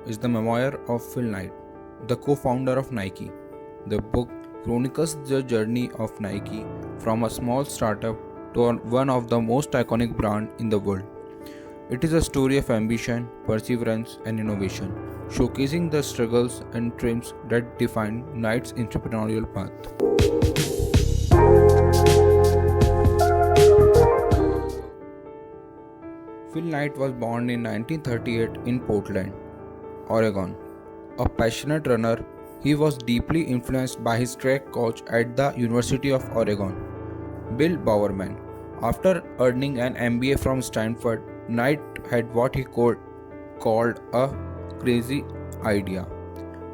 is the memoir of Phil Knight, the co founder of Nike. The book chronicles the journey of Nike from a small startup to one of the most iconic brands in the world. It is a story of ambition, perseverance, and innovation, showcasing the struggles and triumphs that defined Knight's entrepreneurial path. Phil Knight was born in 1938 in Portland, Oregon. A passionate runner, he was deeply influenced by his track coach at the University of Oregon, Bill Bowerman. After earning an MBA from Stanford, Knight had what he called a crazy idea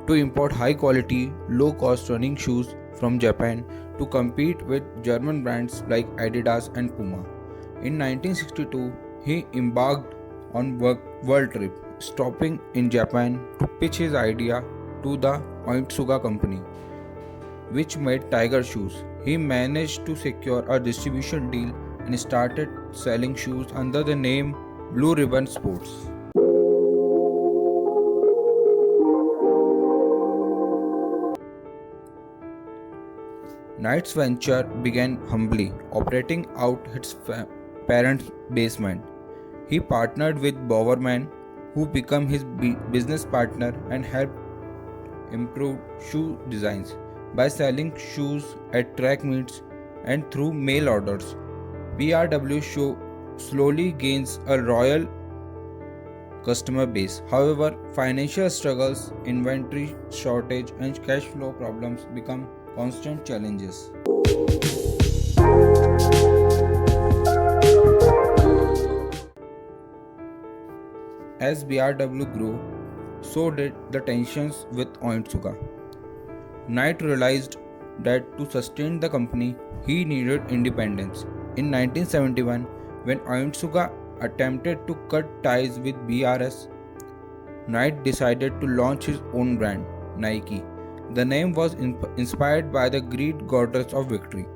to import high quality, low cost running shoes from Japan to compete with German brands like Adidas and Puma. In 1962, he embarked on world trip, stopping in Japan to pitch his idea to the Onitsuka company, which made tiger shoes. He managed to secure a distribution deal and started selling shoes under the name Blue Ribbon Sports. Knight's venture began humbly, operating out its parents' basement. He partnered with Bowerman, who became his business partner and helped improve shoe designs by selling shoes at track meets and through mail orders. BRW show slowly gains a royal customer base. However, financial struggles, inventory shortage, and cash flow problems become constant challenges. As BRW grew, so did the tensions with Onitsuka. Knight realized that to sustain the company, he needed independence. In 1971, when Onitsuka attempted to cut ties with BRS, Knight decided to launch his own brand, Nike. The name was inspired by the Greek goddess of victory,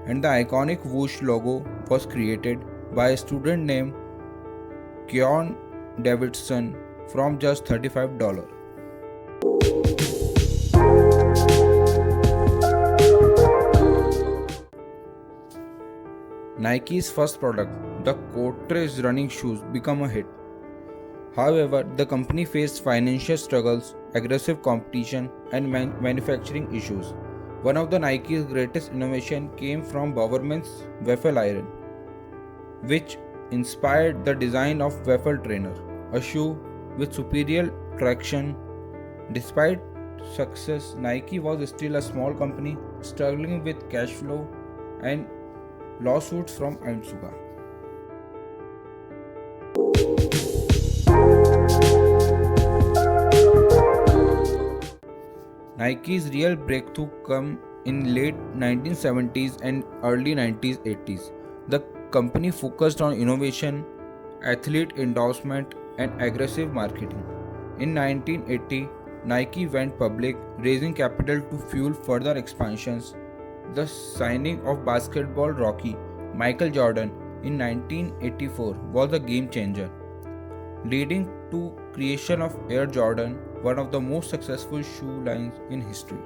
and the iconic whoosh logo was created by a student named Keon Davidson from just $35. Nike's first product, the Cortez running shoes, became a hit. However, the company faced financial struggles, aggressive competition, and manufacturing issues. One of the Nike's greatest innovation came from Bowerman's Waffle Iron, which inspired the design of Waffle Trainer, a shoe with superior traction. Despite success, Nike was still a small company struggling with cash flow and lawsuits from Onitsuka. Nike's real breakthrough came in late 1970s and early 1980s. The company focused on innovation, athlete endorsement, and aggressive marketing. In 1980, Nike went public, raising capital to fuel further expansions. The signing of basketball Rocky Michael Jordan in 1984 was a game changer, leading to creation of Air Jordan, one of the most successful shoe lines in history.